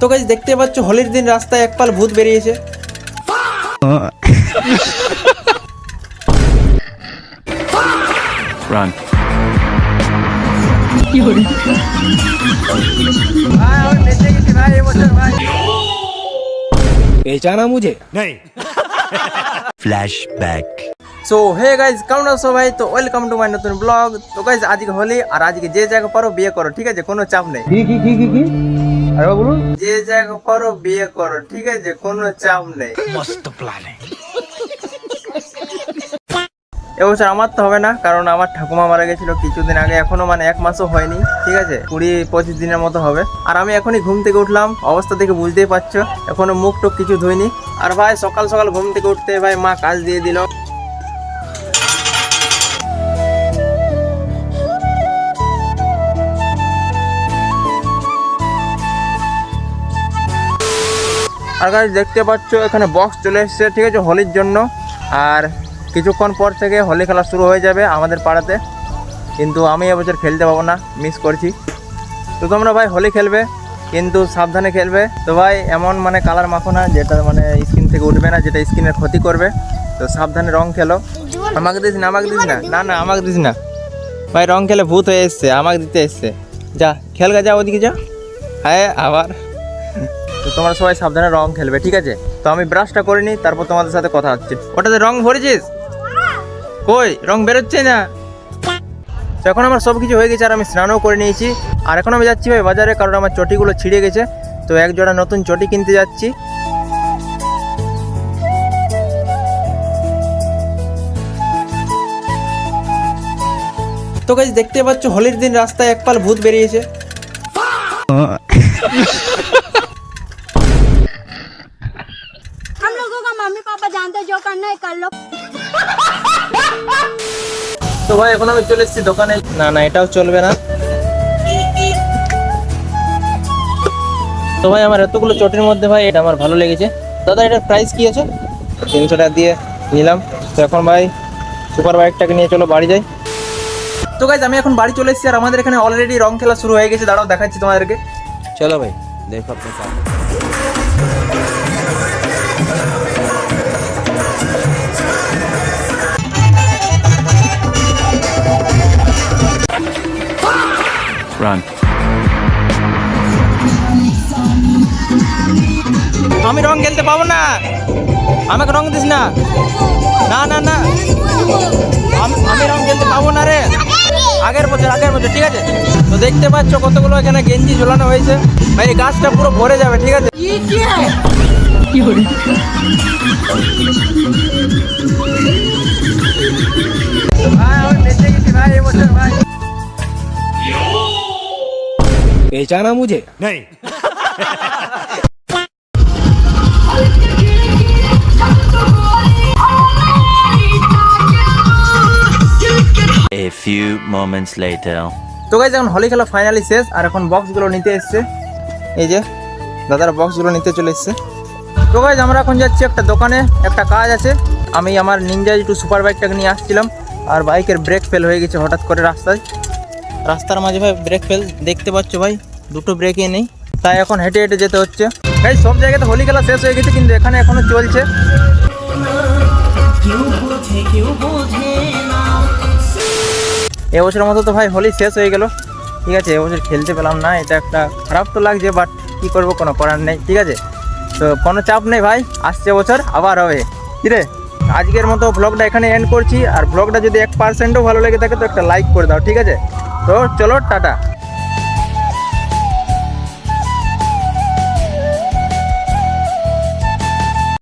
তো গাইস দেখতে পাচ্ছ হোলির দিন রাস্তায় একপাল ভূত বেরিয়েছে। Run. पहचाना मुझे? नहीं. Flashback. সো হে গাইজ কেমন আছো ভাই? তো ওয়েলকাম টু মাই নতুন ব্লগ। তো গাইজ আজকে হোলি, আর আজকে যে জায়গা পারো বিয়ে করো, ঠিক আছে? কোনো চাপ নেই। কি আরে বলুন। যে জায়গা পারো বিয়ে করো, ঠিক আছে? কোনো চাপ নেই। मस्त प्लान है. এবছর আমার তো হবে না, কারণ আমার ঠাকুমা মারা গেছিল কিছুদিন আগে, এখনো মানে 1 মাসও হয়নি, ঠিক আছে? 20-25 দিনের মতো হবে। আর আমি এখনই ঘুম থেকে উঠলাম, অবস্থা থেকে বুঝতেই পারছো, এখনো মুখ টুক কিছু ধুইনি। আর ভাই সকাল সকাল ঘুম থেকে উঠতে ভাই মা কাজ দিয়ে দিল। আর গাইস দেখতে পাচ্ছ এখানে বক্স চলে এসেছে, ঠিক আছে, হোলির জন্য। আর কিছুক্ষণ পর থেকে হোলি খেলা শুরু হয়ে যাবে আমাদের পাড়াতে, কিন্তু আমি এবছর খেলতে পাবো না, মিস করছি। তো তোমরা ভাই হোলি খেলবে, কিন্তু সাবধানে খেলবে। তো ভাই এমন মানে কালার মাখো না যেটা মানে স্কিন থেকে উঠবে না, যেটা স্কিনের ক্ষতি করবে। তো সাবধানে রং খেলো। আমাকে দিস না, আমাকে দিস না, না না আমাকে দিস না ভাই। রং খেলে ভূত হয়ে এসছে, আমাকে দিতে এসছে। যা খেলগা, যা ওদিকে যা। হ্যাঁ আবার। তো তোমরা সবাই সাবধানে রং খেলবে, ঠিক আছে? তো আমি ব্রাশটা করে নিই, তারপর তোমাদের সাথে কথা হচ্ছে। ওটাতে রং ভরেছিস? কই রং বেরোচ্ছে না। তো এখন আমার সব কিছু হয়ে গেছে, আর আমি স্নানও করে নিয়েছি। আর এখন আমি যাচ্ছি ভাই বাজারে, কারণ আমার চটিগুলো ছিঁড়ে গেছে। তো এক জোড়া নতুন চটি কিনতে যাচ্ছি। তো গাইস দেখতে পাচ্ছ হোলির দিন রাস্তায় একপাল ভূত বেরিয়েছে। हम लोगों का मम्मी पापा जानते जो करना है कर लो। তো ভাই এখন আমি চলে এসেছি দোকানে। না না এটাও চলবে না। তো ভাই আমার এতগুলো চটির মধ্যে ভাই এটা আমার ভালো লেগেছে। দাদা এটার প্রাইস কি আছে? 300 টাকা দিয়ে নিলাম। তো এখন ভাই সুপার বাইকটাকে নিয়ে চলো বাড়ি যাই। তো গাইজ আমি এখন বাড়ি চলে এসেছি, আর আমাদের এখানে অলরেডি রং খেলা শুরু হয়ে গেছে। দাঁড়াও দেখাচ্ছি তোমাদেরকে। चलो भाई देखो अपने साथ। Run. আমি রং খেলতে পাবো না, আমাকে রং দিস না। না না না আমি রং খেলতে পাবো না রে। আগের বছর ঠিক আছে? তো দেখতে পাচ্ছ কতগুলো এখানে গেঞ্জি ঝোলানো হয়েছে। ভাই এই গাছটা পুরো ভরে যাবে, ঠিক আছে? ভাই আমি বেঁচে গেছি ভাই এবছর ভাই। पहचाना मुझे? नहीं. A few moments later. তো গাইজ এখন হোলি খেলা ফাইনালি শেষ, আর এখন বক্সগুলো নিতে এসছে। এই যে দাদারা বক্সগুলো নিতে চলে এসছে। তো গাইজ আমরা এখন যাচ্ছি একটা দোকানে, একটা কাজ আছে। আমি আমার নিনজা একটু সুপার বাইকটাকে নিয়ে আসছিলাম, আর বাইকের ব্রেক ফেল হয়ে গেছে হঠাৎ করে রাস্তার মাঝে ভাই ব্রেক ফেল। দেখতে পাচ্ছ ভাই দুটো ব্রেকই নেই, তাই এখন হেঁটে হেঁটে যেতে হচ্ছে। গাইজ সব জায়গাতে হোলি খেলা শেষ হয়ে গেছে, কিন্তু এখানে এখনো চলছে। এবছরের মতো তো ভাই হোলি শেষ হয়ে গেল, ঠিক আছে? এবছর খেলতে পেলাম না, এটা একটা খারাপ তো লাগছে, বাট কী করবো, কোনো করার নেই, ঠিক আছে? তো কোনো চাপ নেই ভাই, আসছে বছর আবার হবে। কী রে, আজকের মতো ব্লগটা এখানে এন্ড করছি। আর ব্লগটা যদি 1%ও ভালো লেগে থাকে তো একটা লাইক করে দাও, ঠিক আছে? তো চলো টাটা।